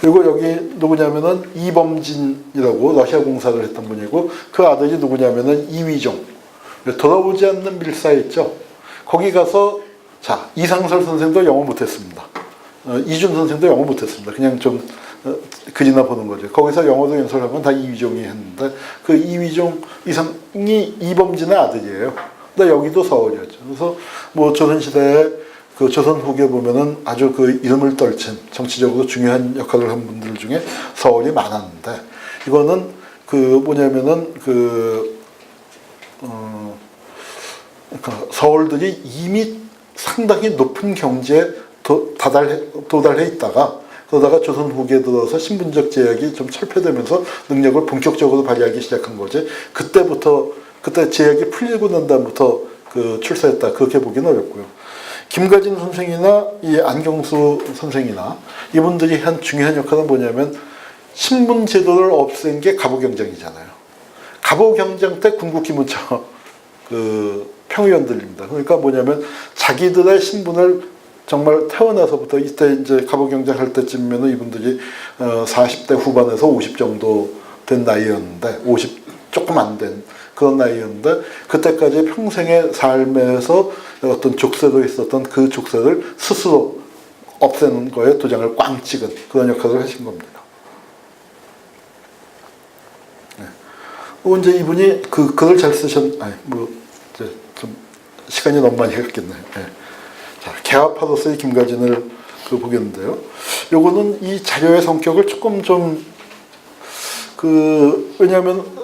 그리고 여기 누구냐면은 이범진이라고 러시아 공사를 했던 분이고 그 아들이 누구냐면은 이위종. 돌아오지 않는 밀사 있죠. 거기 가서 자 이상설 선생도 영어 못했습니다. 이준 선생도 영어 못했습니다. 그냥 좀 글이나 보는 거죠. 거기서 영어도 연설한 건 다 이위종이 했는데 그 이위종 이상이 이범진의 아들이에요. 근데 여기도 서울이었죠. 그래서 뭐 조선시대에 그 조선 후기에 보면은 아주 그 이름을 떨친 정치적으로 중요한 역할을 한 분들 중에 서울이 많았는데 이거는 그 뭐냐면은 서울들이 이미 상당히 높은 경지에 도달해 있다가 그러다가 조선 후기에 들어서 신분적 제약이 좀 철폐되면서 능력을 본격적으로 발휘하기 시작한 거지. 그때 제약이 풀리고 난 다음부터 그 출세했다 그렇게 보기는 어렵고요. 김가진 선생이나 이 안경수 선생이나 이분들이 한 중요한 역할은 뭐냐면 신분 제도를 없앤 게 갑오경쟁이잖아요. 갑오경쟁 때 군국기문처 그 평의원들입니다. 그러니까 뭐냐면 자기들의 신분을 정말 태어나서부터 이때 이제 갑오경쟁 할 때쯤이면 이분들이 40대 후반에서 50 정도 된 나이였는데 50 조금 안 된 그런 나이였는데 그때까지 평생의 삶에서 어떤 족쇄도 있었던 그 족쇄를 스스로 없애는 거에 도장을 꽝 찍은 그런 역할을 하신 겁니다. 네. 이제 이분이 그 글을 잘 이제 좀 시간이 너무 많이 갔겠네요. 네. 자, 개화파로서의 김가진을 보겠는데요. 요거는 이 자료의 성격을 조금 좀 왜냐하면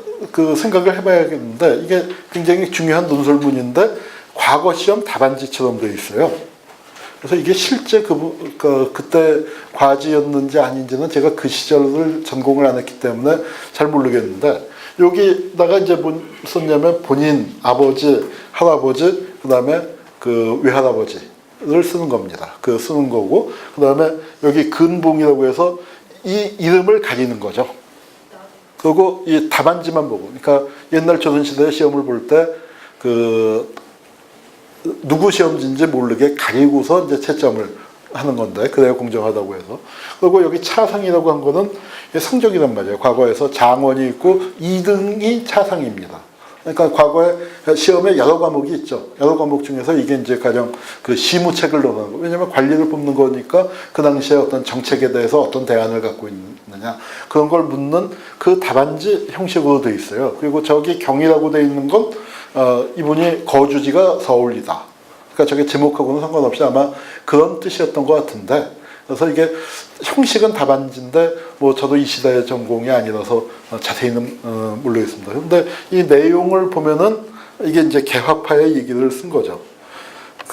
생각을 해봐야겠는데 이게 굉장히 중요한 논술문인데 과거 시험 답안지처럼 되어 있어요. 그래서 이게 실제 그때 과지였는지 아닌지는 제가 그 시절을 전공을 안 했기 때문에 잘 모르겠는데 여기다가 이제 뭐 썼냐면 본인, 아버지, 할아버지, 그 다음에 외할아버지를 쓰는 겁니다. 쓰는 거고, 그 다음에 여기 근봉이라고 해서 이 이름을 가리는 거죠. 그리고 이 답안지만 보고, 그러니까 옛날 조선시대 시험을 볼 때 누구 시험지인지 모르게 가리고서 이제 채점을 하는 건데, 그래야 공정하다고 해서. 그리고 여기 차상이라고 한 거는 상적이란 말이에요. 과거에서 장원이 있고 2등이 차상입니다. 그러니까 과거에 시험에 여러 과목이 있죠. 여러 과목 중에서 이게 이제 가령 시무책을 넣는 거. 왜냐면 관리를 뽑는 거니까 그 당시에 어떤 정책에 대해서 어떤 대안을 갖고 있느냐. 그런 걸 묻는 그 답안지 형식으로 돼 있어요. 그리고 저기 경이라고 돼 있는 건 이분이 거주지가 서울이다. 그러니까 저게 제목하고는 상관없이 아마 그런 뜻이었던 것 같은데, 그래서 이게 형식은 답안지인데 뭐 저도 이 시대의 전공이 아니라서 자세히는 모르겠습니다. 근데 이 내용을 보면은 이게 이제 개화파의 얘기를 쓴 거죠.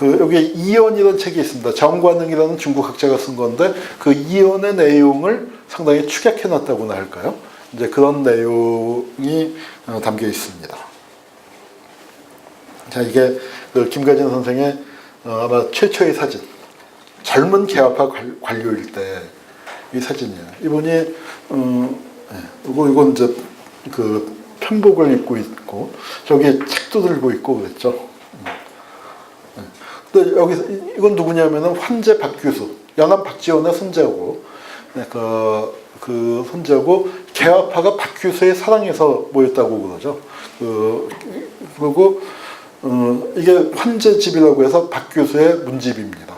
여기 이언이라는 책이 있습니다. 정관응이라는 중국 학자가 쓴 건데 그 이언의 내용을 상당히 축약해 놨다고나 할까요? 이제 그런 내용이 담겨 있습니다. 자, 이게 김가진 선생의 아마 최초의 사진. 젊은 개화파 관료일 때 이 사진이에요. 이분이 이건 이제 편복을 입고 있고 저기 책도 들고 있고 그랬죠. 근데 여기서 이건 누구냐면은 환재 박규수, 연암 박지원의 손자고, 그 손자고 개화파가 박규수의 사랑에서 모였다고 그러죠. 그리고 이게 환재집이라고 해서 박규수의 문집입니다.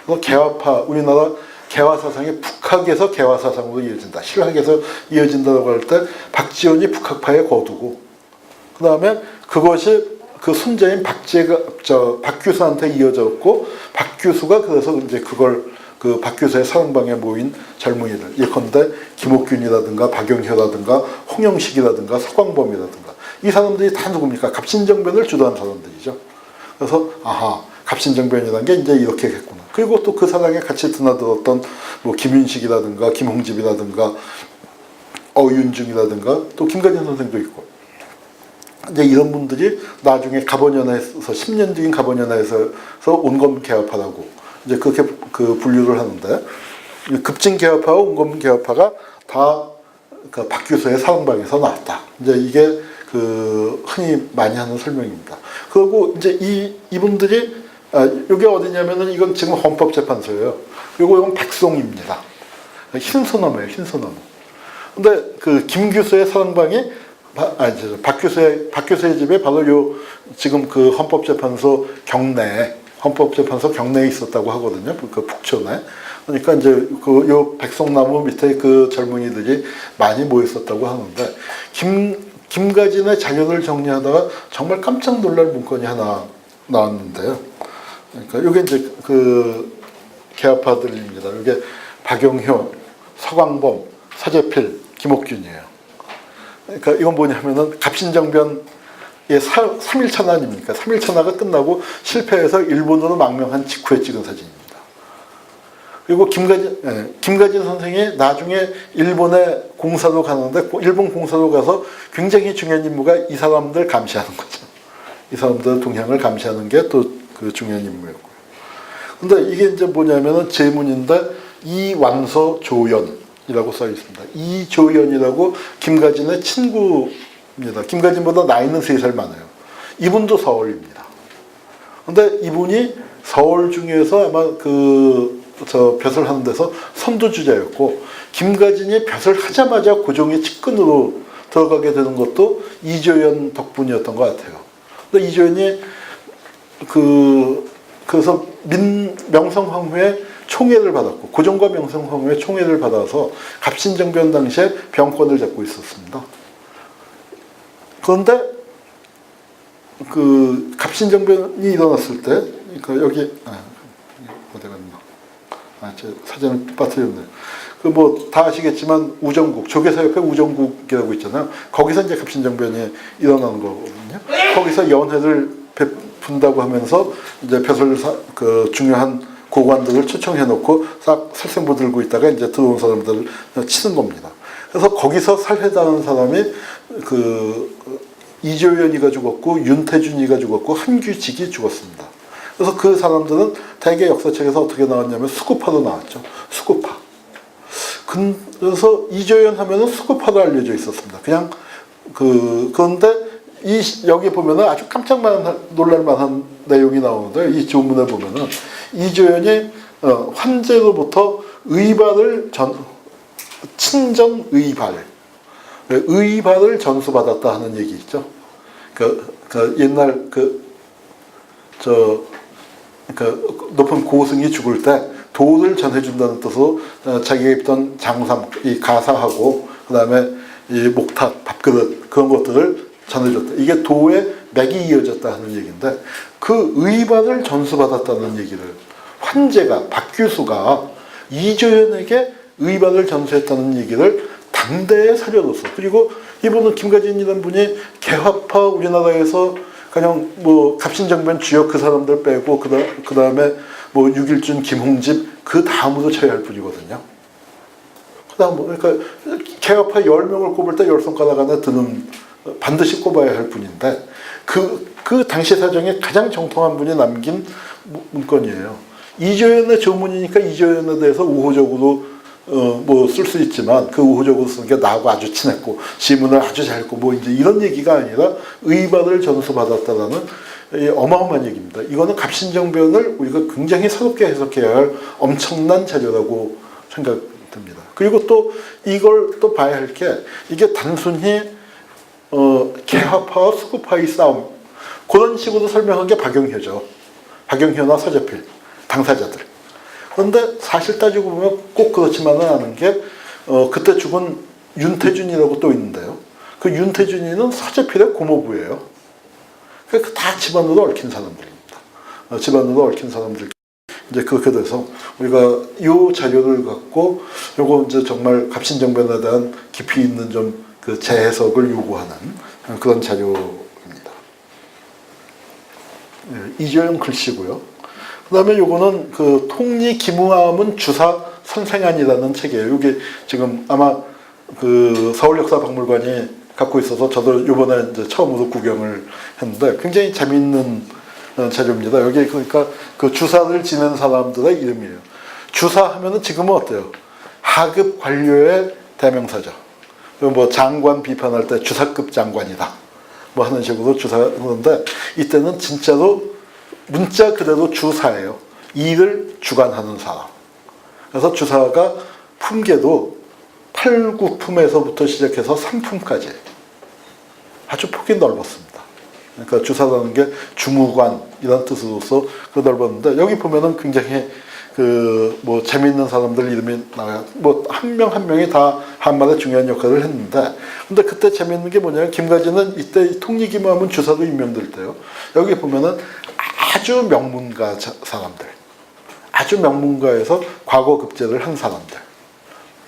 그래서 개화파, 우리나라 개화사상이 북학에서 개화사상으로 이어진다. 실학에서 이어진다고 할 때 박지원이 북학파의 거두고, 그 다음에 그것이 그 손자인 박규수한테 이어졌고, 박규수가 그래서 이제 그걸 박규수의 사랑방에 모인 젊은이들, 예컨대 김옥균이라든가 박영효라든가 홍영식이라든가 서광범이라든가 이 사람들이 다 누굽니까? 갑신정변을 주도한 사람들이죠. 그래서 갑신정변이라는 게 이제 이렇게 했구나. 그리고 또 그 사랑에 같이 드나들었던 뭐 김윤식이라든가 김홍집이라든가 어윤중이라든가 또 김가진 선생도 있고, 이제 이런 분들이 나중에 갑원연화에서 10년 뒤인 갑원연화에서 온검개화파라고 이제 그렇게 분류를 하는데, 급진개화파와 온검개화파가 다 박규수의 사랑방에서 나왔다. 이제 이게 흔히 많이 하는 설명입니다. 그리고 이제 이분들이 여기 어디냐면은 이건 지금 헌법재판소예요. 그리고 이건 백송입니다. 흰소나무예요, 흰소나무. 근데 그 김 교수의 사랑방이 박 교수의 집에 바로 요 지금 그 헌법재판소 경내에 있었다고 하거든요. 그 북촌에. 그러니까 이제 그 요 백송나무 밑에 그 젊은이들이 많이 모였었다고 하는데 김가진의 자료를 정리하다가 정말 깜짝 놀랄 문건이 하나 나왔는데요. 그러니까 요게 이제 그 개화파들입니다. 요게 박용효, 서광범, 서재필, 김옥균이에요. 그러니까 이건 뭐냐면은 갑신정변의 3.1천하 아닙니까? 3.1천하가 끝나고 실패해서 일본으로 망명한 직후에 찍은 사진입니다. 그리고 김가진 선생이 나중에 일본에 공사로 가는데 일본 공사로 가서 굉장히 중요한 임무가 이 사람들 감시하는 거죠. 이 사람들 동향을 감시하는 게 또 그 중요한 임무였고요. 근데 이게 이제 뭐냐면은 제문인데 이완서 조연이라고 써 있습니다. 이조연이라고 김가진의 친구입니다. 김가진보다 나이는 3살 많아요. 이분도 서울입니다. 근데 이분이 서울 중에서 아마 벼슬 하는 데서 선두주자였고, 김가진이 벼슬 하자마자 고종의 측근으로 들어가게 되는 것도 이조연 덕분이었던 것 같아요. 근데 이조연이 그래서 명성황후의 총애를 받았고, 고종과 명성황후의 총애를 받아서 갑신정변 당시에 병권을 잡고 있었습니다. 그런데 그 갑신정변이 일어났을 때, 그러니까 여기 어디 갔나? 제 사진을 빠뜨렸네요. 그 뭐 다 아시겠지만 우정국, 조계사 옆에 우정국이라고 있잖아요. 거기서 이제 갑신정변이 일어나는 거거든요. 거기서 연회를 베푼다고 하면서 이제 벼슬 그 중요한 고관들을 초청해놓고 싹 살생부 들고 있다가 이제 들어온 사람들을 치는 겁니다. 그래서 거기서 살해당한 사람이 그 이조연이가 죽었고 윤태준이가 죽었고 한규직이 죽었습니다. 그래서 그 사람들은 대개 역사책에서 어떻게 나왔냐면 수구파로 나왔죠. 수구파. 그래서 이조연 하면은 수구파로 알려져 있었습니다. 그냥 그런데 여기 보면은 아주 깜짝 놀랄 만한 내용이 나오는데, 이 조문에 보면은 이조연이 환제로부터 친전 의발을 전수받았다 하는 얘기 있죠. 옛날 높은 고승이 죽을 때 도를 전해준다는 뜻으로 자기가 입던 장삼, 이 가사하고 그다음에 이 목탁, 밥그릇 그런 것들을 전해줬다. 이게 도의 맥이 이어졌다 하는 얘기인데, 그 의반을 전수받았다는 얘기를 환제가, 박규수가 이조연에게 의반을 전수했다는 얘기를 당대의 사료로서, 그리고 이분은 김가진이라는 분이 개화파 우리나라에서 그냥 뭐 갑신정변 주역 그 사람들 빼고 그 다음에 뭐 육일준, 김홍집 그 다음으로 쳐야 할 분이거든요. 그러니까 개화파 10명을 꼽을 때 10손가락 안에 드는, 반드시 꼽아야 할 분인데, 그 당시 사정에 가장 정통한 분이 남긴 문건이에요. 이조연의 조문이니까 이조연에 대해서 우호적으로 뭐 쓸 수 있지만, 그 우호적으로 쓰는 게 나하고 아주 친했고 지문을 아주 잘했고 뭐 이제 이런 얘기가 아니라 의반을 전수받았다라는 어마어마한 얘기입니다. 이거는 갑신정변을 우리가 굉장히 새롭게 해석해야 할 엄청난 자료라고 생각됩니다. 그리고 또 이걸 또 봐야 할 게, 이게 단순히 개화파와 수구파의 싸움, 그런 식으로 설명한 게 박용효죠. 박용효나 서재필 당사자들. 그런데 사실 따지고 보면 꼭 그렇지만은 않은 게, 그때 죽은 윤태준이라고 또 있는데요. 그 윤태준이는 서재필의 고모부예요. 그러니까 다 집안으로 얽힌 사람들입니다. 집안으로 얽힌 사람들. 이제 그렇게 돼서 우리가 이 자료를 갖고 요거 이제 정말 갑신정변에 대한 깊이 있는 좀 그 재해석을 요구하는 그런 자료입니다. 이조연 글씨고요. 그 다음에 요거는 그 통리 김우암은 주사 선생안이라는 책이에요. 이게 지금 아마 그 서울역사박물관이 갖고 있어서 저도 요번에 이제 처음으로 구경을 했는데 굉장히 재미있는 자료입니다. 여기 그러니까 그 주사를 지낸 사람들의 이름이에요. 주사하면은 지금은 어때요? 하급 관료의 대명사죠. 뭐 장관 비판할 때 주사급 장관이다. 뭐 하는 식으로 주사하는데, 이때는 진짜로 문자 그대로 주사예요. 일을 주관하는 사람. 그래서 주사가 품계도 8, 9품에서부터 시작해서 3품까지 아주 폭이 넓었습니다. 그러니까 주사라는 게 주무관 이런 뜻으로서 그 넓었는데 여기 보면은 굉장히 그 뭐 재미있는 사람들 이름이 나와요. 뭐 한 명 한 명이 다 한말에 중요한 역할을 했는데 근데 그때 재미있는 게 뭐냐면 김가진은 이때 통일기마문 주사로 임명될 때요. 여기 보면은 아주 명문가 사람들, 아주 명문가에서 과거 급제를 한 사람들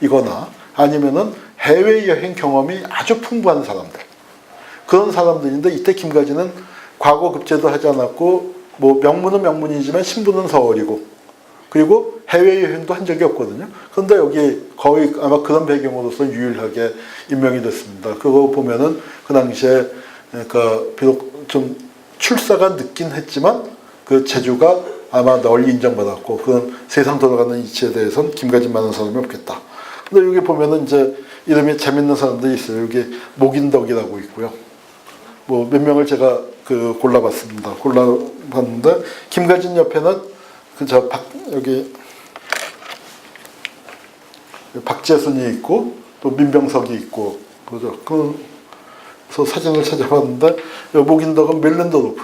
이거나 아니면은 해외여행 경험이 아주 풍부한 사람들 그런 사람들인데 이때 김가진은 과거 급제도 하지 않았고 뭐 명문은 명문이지만 신분은 서얼이고 그리고 해외여행도 한 적이 없거든요. 그런데 여기 거의 아마 그런 배경으로서 유일하게 임명이 됐습니다. 그거 보면은 그 당시에 그러니까 비록 좀 출사가 늦긴 했지만 그 재주가 아마 널리 인정받았고 그런 세상 돌아가는 이치에 대해서는 김가진만한 사람이 없겠다. 근데 여기 보면은 이제 이름이 재밌는 사람들이 있어요. 여기 목인덕이라고 있고요. 뭐 몇 명을 제가 그 골라봤습니다. 골라봤는데 김가진 옆에는 그저 여기 박재순이 있고 또 민병석이 있고 그죠. 그래서 사진을 찾아봤는데 목인덕은 멜렌도르프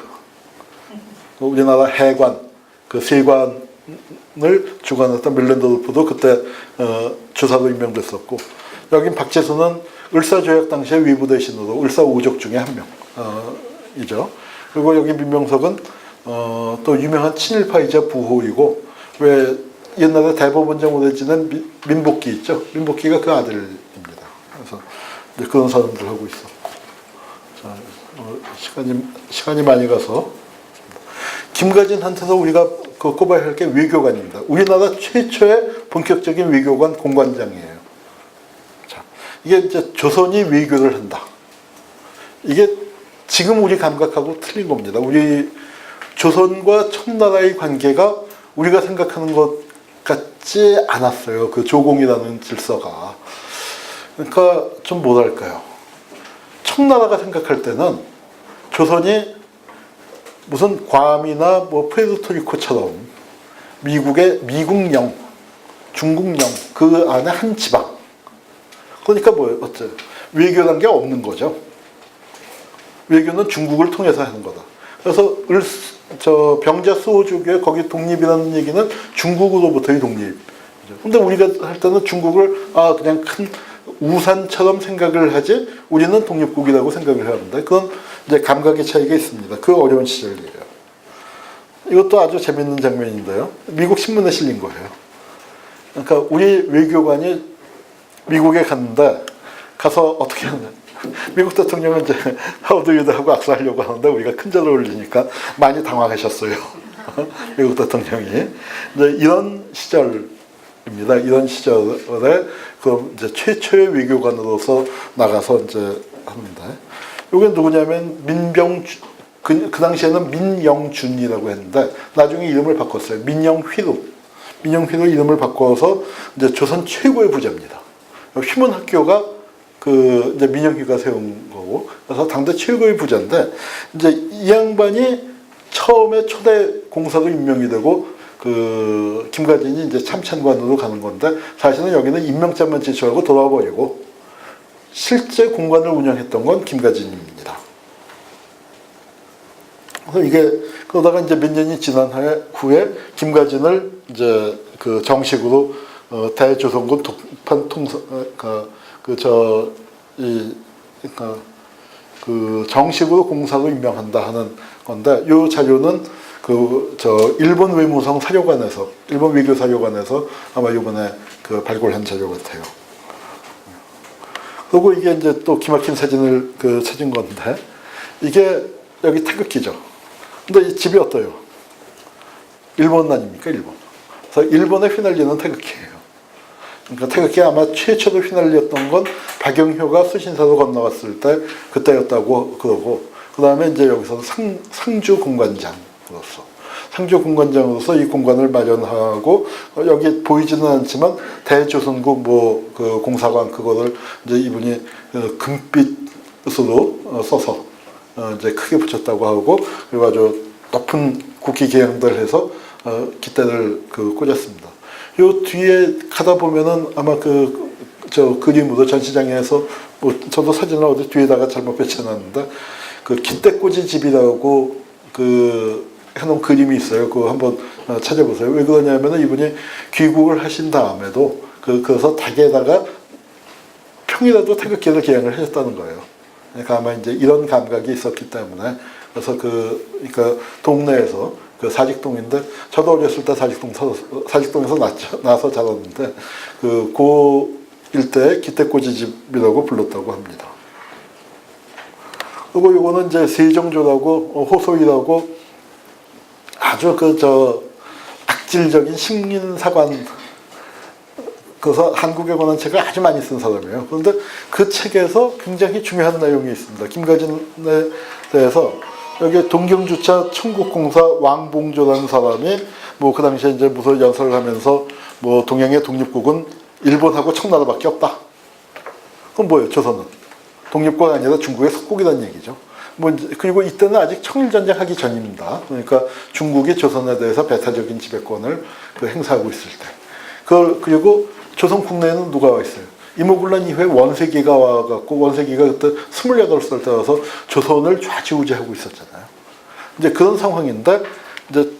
우리나라 해관 그 세관을 주관했던 멜렌도르프도 그때 주사로 임명됐었고 여긴 박재순은 을사조약 당시에 위부대신으로 을사 5족 중에 한 명이죠. 그리고 여기 민병석은 또 유명한 친일파이자 부호이고 왜 옛날에 대법원장 오래 지낸 민복기 있죠. 민복기가 그 아들입니다. 그래서 이제 그런 사람들 하고 있었고 자, 시간이 많이 가서 김가진한테서 우리가 꼽아야 할 게 외교관입니다. 우리나라 최초의 본격적인 외교관 공관장이에요. 자, 이게 이제 조선이 외교를 한다. 이게 지금 우리 감각하고 틀린 겁니다. 우리 조선과 청나라의 관계가 우리가 생각하는 것 같지 않았어요. 그 조공이라는 질서가. 그러니까 좀 뭐랄까요. 청나라가 생각할 때는 조선이 무슨 괌이나 뭐 푸에르토리코처럼 미국의 미국령, 중국령 그 안에 한 지방. 그러니까 뭐예요? 어째 외교란 게 없는 거죠. 외교는 중국을 통해서 하는 거다. 그래서 병자 수호주교의 거기 독립이라는 얘기는 중국으로부터의 독립. 근데 우리가 할 때는 중국을 그냥 큰 우산처럼 생각을 하지 우리는 독립국이라고 생각을 해야 합니다. 그건 이제 감각의 차이가 있습니다. 그 어려운 시절이에요. 이것도 아주 재밌는 장면인데요. 미국 신문에 실린 거예요. 그러니까 우리 외교관이 미국에 갔는데 가서 어떻게 하냐. 미국 대통령은 이제 하워드 유드하고 악수하려고 하는데 우리가 큰 절을 올리니까 많이 당황하셨어요. 미국 대통령이. 이제 이런 시절입니다. 이런 시절에 그 이제 최초의 외교관으로서 나가서 이제 합니다. 이게 누구냐면 그 당시에는 민영준이라고 했는데 나중에 이름을 바꿨어요. 민영휘루 이름을 바꿔서 이제 조선 최고의 부자입니다. 휘문학교가 그 이제 민영휘가 세운 거고 그래서 당대 최고의 부자인데 이제 이 양반이 처음에 초대 공사로 임명이 되고 그 김가진이 이제 참찬관으로 가는 건데 사실은 여기는 임명장만 제출하고 돌아와 버리고 실제 공관을 운영했던 건 김가진입니다. 그래서 이게 그러다가 이제 몇 년이 지난 후에 김가진을 이제 그 정식으로 대조선군 독판 통서 그 정식으로 공사로 임명한다 하는 건데 이 자료는 일본 외무성 사료관에서 일본 외교 사료관에서 아마 이번에 그 발굴한 자료 같아요. 그리고 이게 이제 또 기막힌 사진을 찾은 건데 이게 여기 태극기죠. 근데 이 집이 어때요? 일본 아닙니까? 일본. 그래서 일본에 휘날리는 태극기예요. 그러니까 태극기 아마 최초로 휘날렸던 건 박영효가 수신사로 건너갔을 때 그때였다고 그러고 그 다음에 이제 여기서 상주 공관장으로서 이 공관을 마련하고 여기 보이지는 않지만 대조선국 그 공사관 그거를 이제 이분이 금빛으로 써서 이제 크게 붙였다고 하고 그리고 아주 높은 국기 계양들 해서 깃대를 꽂았습니다. 요 뒤에 가다 보면은 아마 저 그림으로 전시장에서 뭐 저도 사진을 어디 뒤에다가 잘못 배쳐놨는데 그 기대꼬지 집이라고 해놓은 그림이 있어요. 그거 한번 찾아보세요. 왜 그러냐면은 이분이 귀국을 하신 다음에도 그래서 닭에다가 평일에도 태극기를 개양을 하셨다는 거예요. 그러니까 아마 이제 이런 감각이 있었기 때문에 그래서 그러니까 동네에서 사직동인데 저도 어렸을 때 사직동에서 나서 자랐는데 그 일대에 기대꼬지 집이라고 불렀다고 합니다. 그리고 요거는 이제 세종조라고 호소이라고 아주 악질적인 식민사관 그래서 한국에 관한 책을 아주 많이 쓴 사람이에요. 그런데 그 책에서 굉장히 중요한 내용이 있습니다. 김가진에 대해서 여기 동경주차 청국공사 왕봉조라는 사람이 뭐 그 당시에 이제 무슨 연설을 하면서 뭐 동양의 독립국은 일본하고 청나라밖에 없다. 그럼 뭐예요? 조선은 독립국이 아니라 중국의 속국이라는 얘기죠. 뭐 그리고 이때는 아직 청일전쟁 하기 전입니다. 그러니까 중국이 조선에 대해서 배타적인 지배권을 행사하고 있을 때. 그리고 조선 국내에는 누가 와 있어요? 이모군란 이후에 원세기가 와갖고 원세기가 그때 28살 때 와서 조선을 좌지우지하고 있었잖아요. 이제 그런 상황인데 이제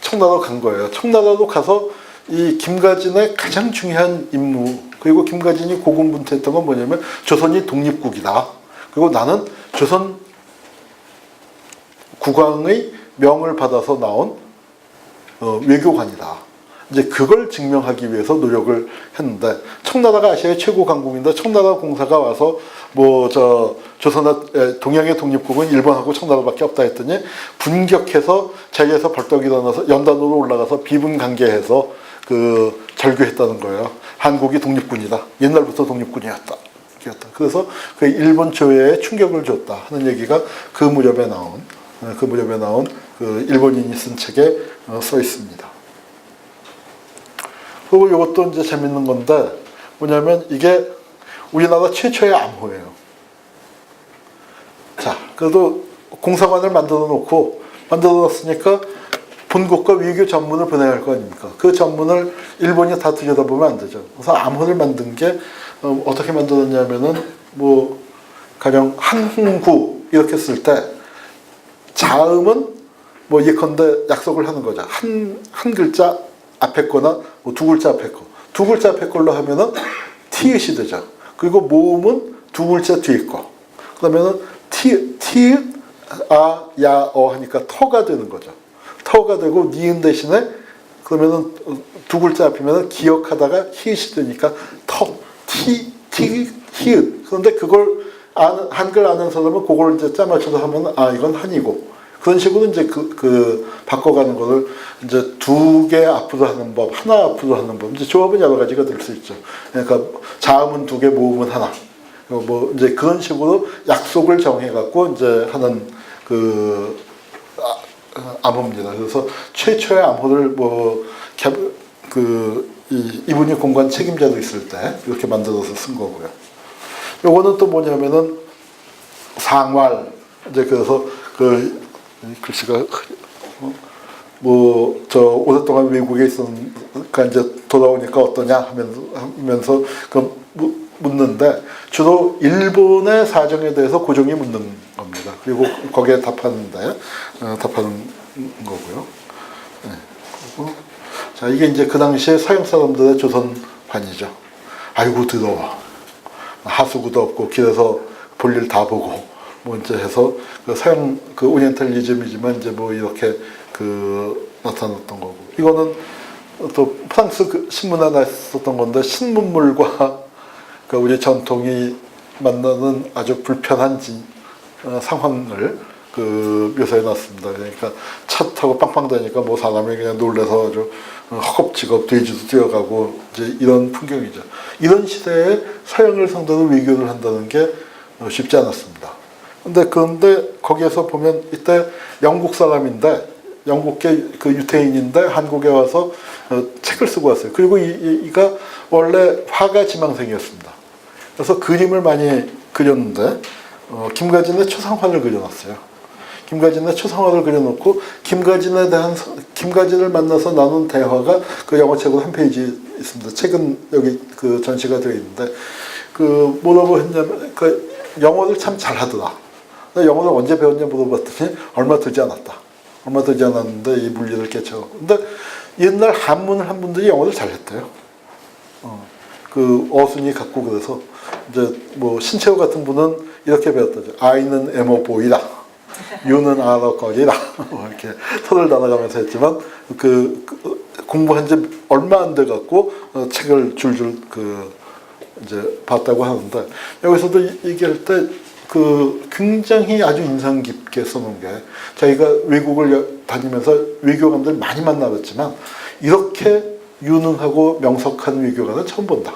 청나라로 간 거예요. 청나라로 가서 이 김가진의 가장 중요한 임무 그리고 김가진이 고군분투했던 건 뭐냐면 조선이 독립국이다. 그리고 나는 조선 국왕의 명을 받아서 나온 외교관이다. 이제 그걸 증명하기 위해서 노력을 했는데 청나라가 아시아의 최고 강국인데 청나라 공사가 와서 동양의 독립국은 일본하고 청나라밖에 없다 했더니 분격해서 자리에서 벌떡 일어나서 연단으로 올라가서 비분강계해서 절규했다는 거예요. 한국이 독립군이다. 옛날부터 독립군이었다. 그래서 그 일본 조회에 충격을 줬다 하는 얘기가 그 무렵에 나온 일본인이 쓴 책에 써 있습니다. 그리고 이것도 이제 재밌는 건데 뭐냐면 이게 우리나라 최초의 암호예요. 자, 그래도 공사관을 만들어 놨으니까 본국과 외교 전문을 보내야 할 거 아닙니까? 그 전문을 일본이 다 들여다보면 안 되죠. 그래서 암호를 만든 게 어떻게 만들었냐면은 뭐 가령 한흥구 이렇게 쓸 때 자음은 뭐 예컨대 약속을 하는 거죠. 한 글자 앞에 거나 뭐 두 글자 앞에 거. 두 글자 앞에 걸로 하면은 티읕이 되죠. 그리고 모음은 두 글자 뒤에 거. 그러면은 티읕, 아, 야, 어 하니까 터가 되는 거죠. 터가 되고 니은 대신에 그러면은 두 글자 앞이면은 기억하다가 히읗이 되니까 히읗. 그런데 그걸 한글 아는 사람은 그걸 이제 짜맞춰서 하면 이건 한이고. 그런 식으로 이제 바꿔가는 거를 이제 두 개 앞으로 하는 법, 하나 앞으로 하는 법. 이제 조합은 여러 가지가 될 수 있죠. 그러니까 자음은 두 개, 모음은 하나. 뭐 이제 그런 식으로 약속을 정해갖고 이제 하는 암호입니다. 그래서 최초의 암호를 이분이 공관 책임자도 있을 때 이렇게 만들어서 쓴 거고요. 요거는 또 뭐냐면은 상왈. 이제 그래서 글씨가 오랫동안 외국에 있으니까 이제 돌아오니까 어떠냐 하면서 묻는데 주로 일본의 사정에 대해서 고종이 묻는 겁니다. 그리고 거기에 답하는 거고요. 네. 그리고 자 이게 이제 그 당시에 서양 사람들의 조선판이죠. 아이고 더러워. 하수구도 없고 길에서 볼일 다 보고 뭐 이제 해서 서양 오리엔탈리즘이지만 이제 뭐 이렇게 나타났던 거고 이거는 또 프랑스 신문에 났었던 건데 신문물과 우리 전통이 만나는 아주 불편한 상황을 묘사해 놨습니다. 그러니까 차 타고 빵빵 다니까 뭐 사람이 그냥 놀래서 아주 허겁지겁 돼지도 뛰어가고 이제 이런 풍경이죠. 이런 시대에 서양을 상대로 외교를 한다는 게 쉽지 않았습니다. 그런데 거기에서 보면 이때 영국 사람인데 영국계 유태인인데 한국에 와서 책을 쓰고 왔어요. 그리고 이가 원래 화가 지망생이었습니다. 그래서 그림을 많이 그렸는데 김가진의 초상화를 그려놨어요. 김가진의 초상화를 그려놓고 김가진을 만나서 나눈 대화가 그 영어책으로 한 페이지 있습니다. 책은 여기 그 전시가 되어 있는데 그 뭐라고 했냐면 그 영어를 참 잘하더라. 영어를 언제 배웠냐 물어봤더니 얼마 되지 않았다. 얼마 되지 않았는데 이 물리를 깨쳐. 근데 옛날 한문을 한 분들이 영어를 잘했대요. 그 어순이 같고 그래서 이제 뭐 신채호 같은 분은 이렇게 배웠다죠. 아이는 에모보이라, 유는 알아거리라 이렇게 손을 나눠가면서 했지만 그 공부한 지 얼마 안 돼 갖고 책을 줄줄 그 이제 봤다고 하는데 여기서도 얘기할 때 그 굉장히 아주 인상 깊게 써놓은 게 자기가 외국을 다니면서 외교관들 많이 만나봤지만 이렇게 유능하고 명석한 외교관은 처음 본다.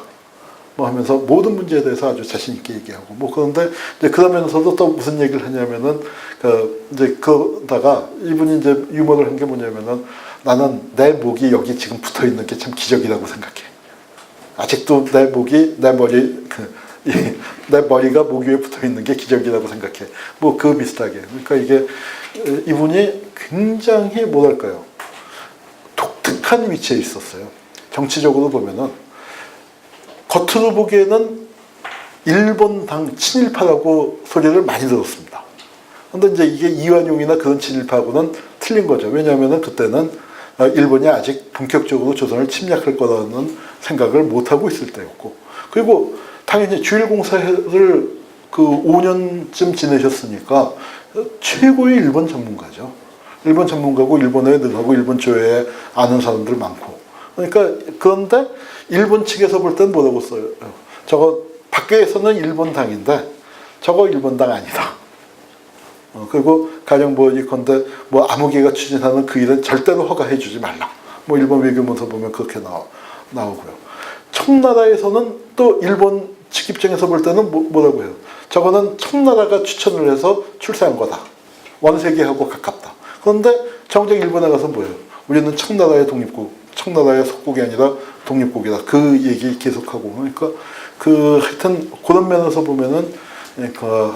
뭐 하면서 모든 문제에 대해서 아주 자신 있게 얘기하고 뭐 그런데 이제 그러면서도 또 무슨 얘기를 하냐면은 그 이제 그러다가 이분이 이제 유머를 한 게 뭐냐면은 나는 내 목이 여기 지금 붙어 있는 게 참 기적이라고 생각해. 아직도 내 목이 내 머리가 목 위에 붙어 있는 게 기적이라고 생각해. 뭐 그 비슷하게. 그러니까 이게 이분이 굉장히 뭐랄까요 독특한 위치에 있었어요. 정치적으로 보면은 겉으로 보기에는 일본당 친일파라고 소리를 많이 들었습니다. 그런데 이제 이게 이완용이나 그런 친일파하고는 틀린 거죠. 왜냐하면은 그때는 일본이 아직 본격적으로 조선을 침략할 거라는 생각을 못하고 있을 때였고, 그리고 당연히 주일공사를 그 5년쯤 지내셨으니까 최고의 일본 전문가죠. 일본 전문가고 일본어에 능하고 일본 조회에 아는 사람들 많고. 그러니까 그런데 일본 측에서 볼 땐 뭐라고 써요? 저거 밖에서는 일본당인데 저거 일본당 아니다. 그리고 가령 뭐 예컨대 뭐 아무개가 추진하는 그 일은 절대로 허가해주지 말라. 뭐 일본 외교문서 보면 그렇게 나오고요. 청나라에서는 또 일본 측 입장에서 볼 때는 뭐라고 해요? 저거는 청나라가 추천을 해서 출세한 거다. 원세계하고 가깝다. 그런데 정작 일본에 가서 뭐예요? 우리는 청나라의 독립국, 청나라의 속국이 아니라 독립국이다. 그 얘기 계속하고. 그러니까 하여튼 그런 면에서 보면은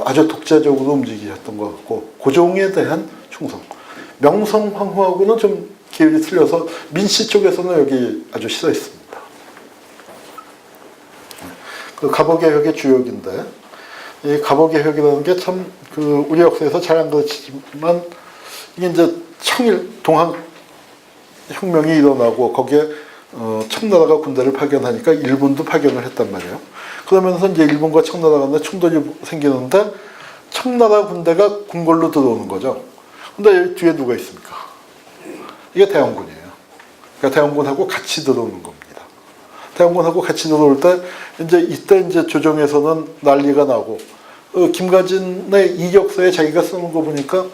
아주 독자적으로 움직이셨던 것 같고, 고종에 대한 충성. 명성황후하고는 좀 계열이 틀려서 민씨 쪽에서는 여기 아주 싫어했습니다. 그 갑오개혁의 주역인데, 이 갑오개혁이라는 게 참 우리 역사에서 잘 안 그렇지만 이게 이제 청일 동학 혁명이 일어나고 거기에 청나라가 군대를 파견하니까 일본도 파견을 했단 말이에요. 그러면서 이제 일본과 청나라 간에 충돌이 생기는데 청나라 군대가 궁궐로 들어오는 거죠. 근데 뒤에 누가 있습니까? 이게 대원군이에요. 그러니까 대원군하고 같이 들어오는 겁니다. 대원군하고 같이 들어올 때 이때 조정에서는 난리가 나고 김가진의 이력서에 자기가 쓰는 거 보니까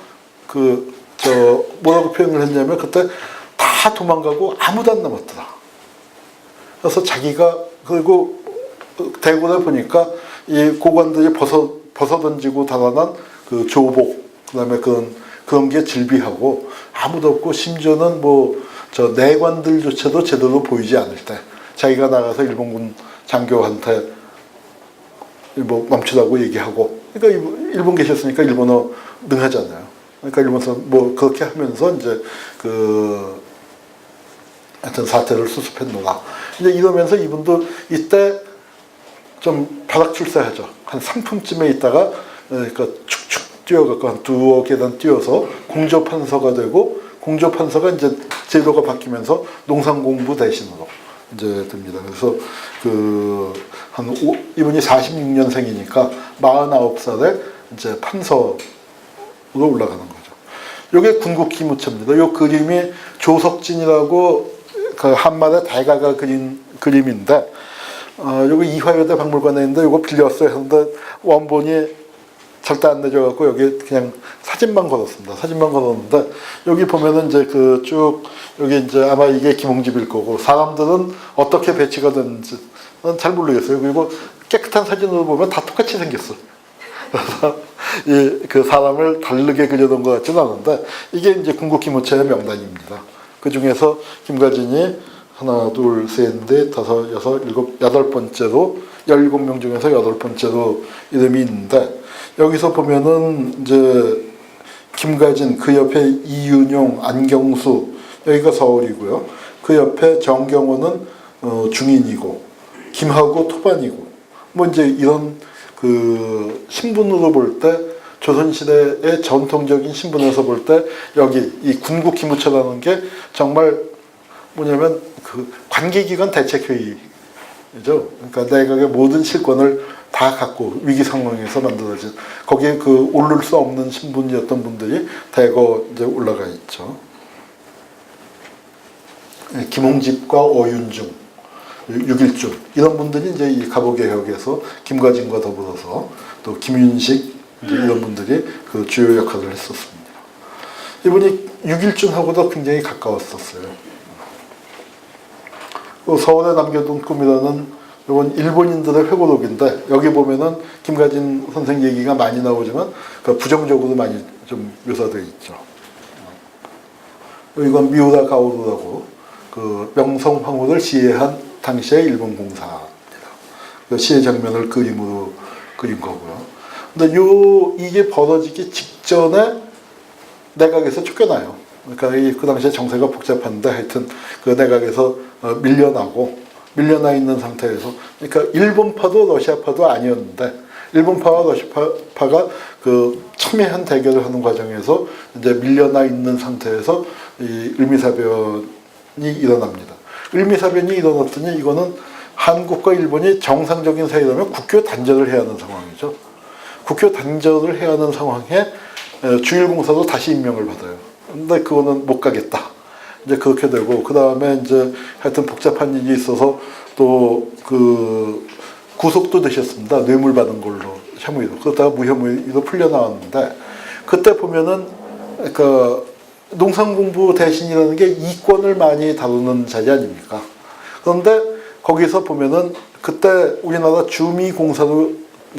뭐라고 표현을 했냐면 그때 다 도망가고 아무도 안 남았더라. 그래서 자기가 그리고 대군을 보니까 이 고관들이 벗어 던지고 달아난 그 조복, 그다음에 그런 게 질비하고 아무도 없고 심지어는 내관들조차도 제대로 보이지 않을 때 자기가 나가서 일본군 장교한테 멈추라고 얘기하고, 그러니까 일본 계셨으니까 일본어 능하잖아요. 그러니까 일본에서 그렇게 하면서 하여튼 사태를 수습했노라. 이제 이러면서 이분도 이때 좀 벼락 출세하죠. 한 3품쯤에 있다가 축축 뛰어갖고 한 2억 계단 뛰어서 공조판서가 되고, 공조판서가 이제 제도가 바뀌면서 농상공부 대신으로 이제 됩니다. 그래서 이분이 46년생이니까 49살에 이제 판서로 올라가는 거죠. 요게 군국기무차입니다. 요 그림이 조석진이라고 한말의 대가가 그린 그림인데, 요거 이화여대 박물관에 있는데 요거 빌렸어요. 했는데 원본이 절대 안 내줘갖고 여기 그냥 사진만 걸었습니다. 사진만 걸었는데 여기 보면은 이제 쭉 여기 이제 아마 이게 김홍집일 거고, 사람들은 어떻게 배치가 됐는지 잘 모르겠어요. 그리고 깨끗한 사진으로 보면 다 똑같이 생겼어. 그래서 그 사람을 다르게 그려놓은 것 같지는 않은데 이게 이제 군국기무차의 명단입니다. 그 중에서 김가진이 하나, 둘, 셋, 넷, 다섯, 여섯, 일곱, 8번째로 17명 중에서 8번째로 이름이 있는데, 여기서 보면은 이제 김가진, 그 옆에 이윤용, 안경수, 여기가 서울이고요. 그 옆에 정경호는 중인이고, 김하고 토반이고, 뭐 이제 이런 그 신분으로 볼 때, 조선시대의 전통적인 신분에서 볼 때, 여기 이 군국 기무처라는 게 정말 뭐냐면 그 관계기관 대책회의죠. 그러니까 내각의 모든 실권을 다 갖고 위기 상황에서 만들어진, 거기에 그 오를 수 없는 신분이었던 분들이 대거 이제 올라가 있죠. 김홍집과 어윤중, 육일중 이런 분들이 이제 이 갑오개혁에서 김과진과 더불어서 또 김윤식 이제 이런 분들이 그 주요 역할을 했었습니다. 이분이 육일중하고도 굉장히 가까웠었어요. 서울에 남겨둔 꿈이라는 이건 일본인들의 회고록인데 여기 보면은 김가진 선생 얘기가 많이 나오지만 그 부정적으로 많이 좀 묘사되어 있죠. 이건 미우라 가오루라고 그 명성황후를 시해한 당시의 일본 공사입니다. 그 시해 장면을 그림으로 그린 거고요. 근데 이게 벌어지기 직전에 내각에서 쫓겨나요. 그러니까 그 당시에 정세가 복잡한데 하여튼 그 내각에서 밀려나 있는 상태에서, 그러니까 일본파도 러시아파도 아니었는데 일본파와 러시아파가 그 첨예한 대결을 하는 과정에서 이제 밀려나 있는 상태에서 이 을미사변이 일어납니다. 을미사변이 일어났더니 이거는 한국과 일본이 정상적인 사이라면 국교 단절을 해야 하는 상황이죠. 국교 단절을 해야 하는 상황에 주일공사도 다시 임명을 받아요. 근데 그거는 못 가겠다. 이제 그렇게 되고, 그 다음에 이제 하여튼 복잡한 일이 있어서 또 그 구속도 되셨습니다. 뇌물 받은 걸로 혐의로. 그러다가 무혐의로 풀려나왔는데, 그때 보면은 그 농산공부 대신이라는 게 이권을 많이 다루는 자리 아닙니까? 그런데 거기서 보면은 그때 우리나라 주미공사로,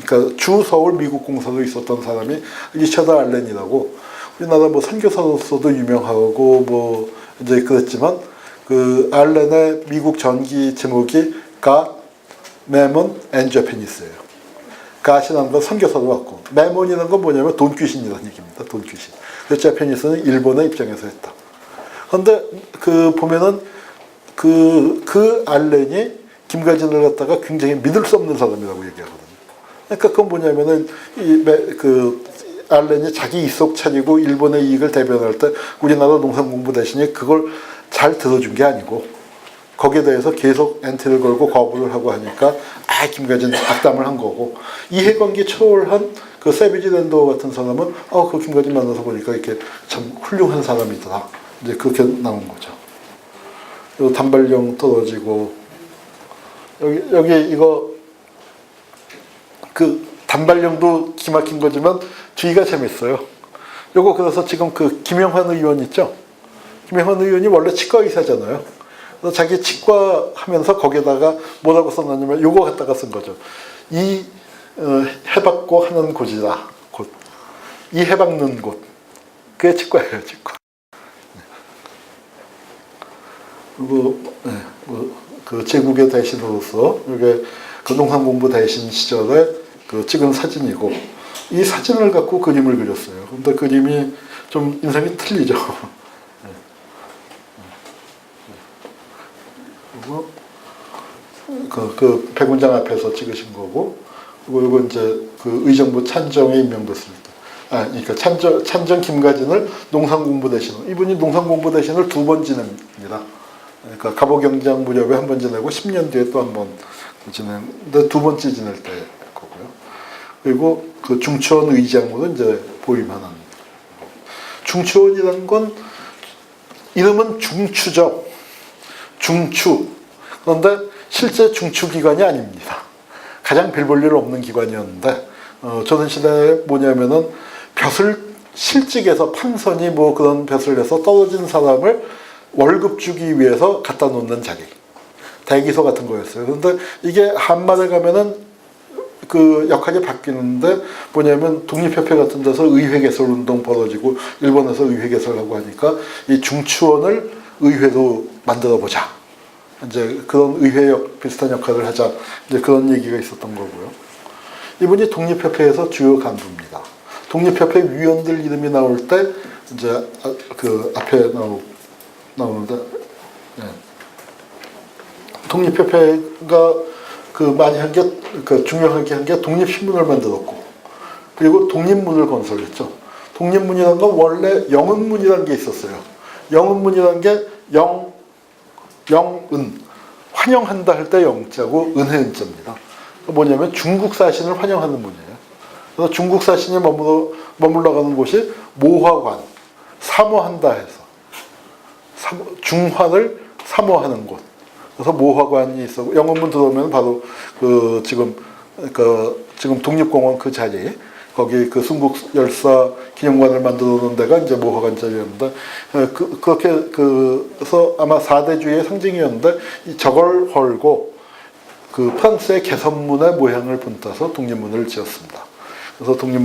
그러니까 주서울 미국공사로 있었던 사람이 리처드 알렌이라고, 우리나라 뭐 선교사로서도 유명하고 뭐 이제 그랬지만 그 알렌의 미국 전기 제목이 God, Mammon and Japanese예요. God이라는 건 선교사로 왔고, Mammon이라는 건 뭐냐면 돈귀신이라는 얘기입니다. 돈귀신. 그래서 Japanese는 일본의 입장에서 했다. 그런데 그 보면은 그 알렌이 김가진을 갖다가 굉장히 믿을 수 없는 사람이라고 얘기하거든요. 그러니까 그건 뭐냐면은 알렌이 자기 입속 차리고 일본의 이익을 대변할 때 우리나라 농산공부 대신에 그걸 잘 들어준 게 아니고 거기에 대해서 계속 엔트를 걸고 거부를 하고 하니까 김가진 악담을 한 거고, 이해관계 초월한 그 세비지 랜더 같은 사람은 그 김가진 만나서 보니까 이렇게 참 훌륭한 사람이더라. 이제 그렇게 나온 거죠. 그리고 단발령 떨어지고 여기 이거 그 단발령도 기막힌 거지만 뒤가 재밌어요. 요거 그래서 지금 그 김영환 의원 있죠? 김영환 의원이 원래 치과 의사잖아요. 그래서 자기 치과 하면서 거기에다가 뭐라고 써놨냐면 요거 갖다가 쓴 거죠. 이 해박고 하는 곳이다. 곳. 이 해박는 곳. 그게 치과예요, 치과. 그리고 그 제국의 대신으로서 이게 그 농산공부 대신 시절에 그 찍은 사진이고, 이 사진을 갖고 그림을 그렸어요. 근데 그림이 좀 인상이 틀리죠. 그리고 그 백운장 앞에서 찍으신 거고, 그리고 이거 이제 그 의정부 찬정에 임명됐을 때, 그러니까 찬정 김가진을 농산공부 대신으로, 이분이 농산공부 대신을 2번 지냅니다. 그러니까 갑오경장 무렵에 1번 지내고 10년 뒤에 또 1번 지내는데 2번째 지낼 때 거고요. 그리고 그 중추원 의장으로 이제 보임하는. 중추원이라는 건 이름은 중추죠. 중추. 그런데 실제 중추기관이 아닙니다. 가장 별 볼 일 없는 기관이었는데, 조선시대에 뭐냐면은 벼슬 실직에서 판선이 뭐 그런 벼슬을 해서 떨어진 사람을 월급 주기 위해서 갖다 놓는 자리. 대기소 같은 거였어요. 그런데 이게 한말에 가면은 그 역할이 바뀌는데 뭐냐면 독립협회 같은 데서 의회 개설 운동 벌어지고 일본에서 의회 개설하고 하니까 이 중추원을 의회로 만들어 보자. 이제 그런 의회 비슷한 역할을 하자. 이제 그런 얘기가 있었던 거고요. 이분이 독립협회에서 주요 간부입니다. 독립협회 위원들 이름이 나올 때 이제 그 앞에 나오는데 예. 독립협회가 그 많이 한 게 그 중요하게 한 게 독립신문을 만들었고 그리고 독립문을 건설했죠. 독립문이라는 건 원래 영은문이라는 게 있었어요. 영은문이라는 게 영은 환영한다 할 때 영자고 은혜 은자입니다. 뭐냐면 중국 사신을 환영하는 문이에요. 그래서 중국 사신이 머물러 가는 곳이 모화관, 사모한다 해서 중환을 사모하는 곳. 그래서 모화관이 있었고 영원문 들어오면 바로 지금 독립공원 그 자리 거기 그 순국 열사 기념관을 만들어 놓은 데가 이제 모화관 자리였는데 그렇게 그래서 아마 4대주의의 상징이었는데 저걸 헐고 그 프랑스의 개선문의 모양을 본따서 독립문을 지었습니다. 그래서 독립문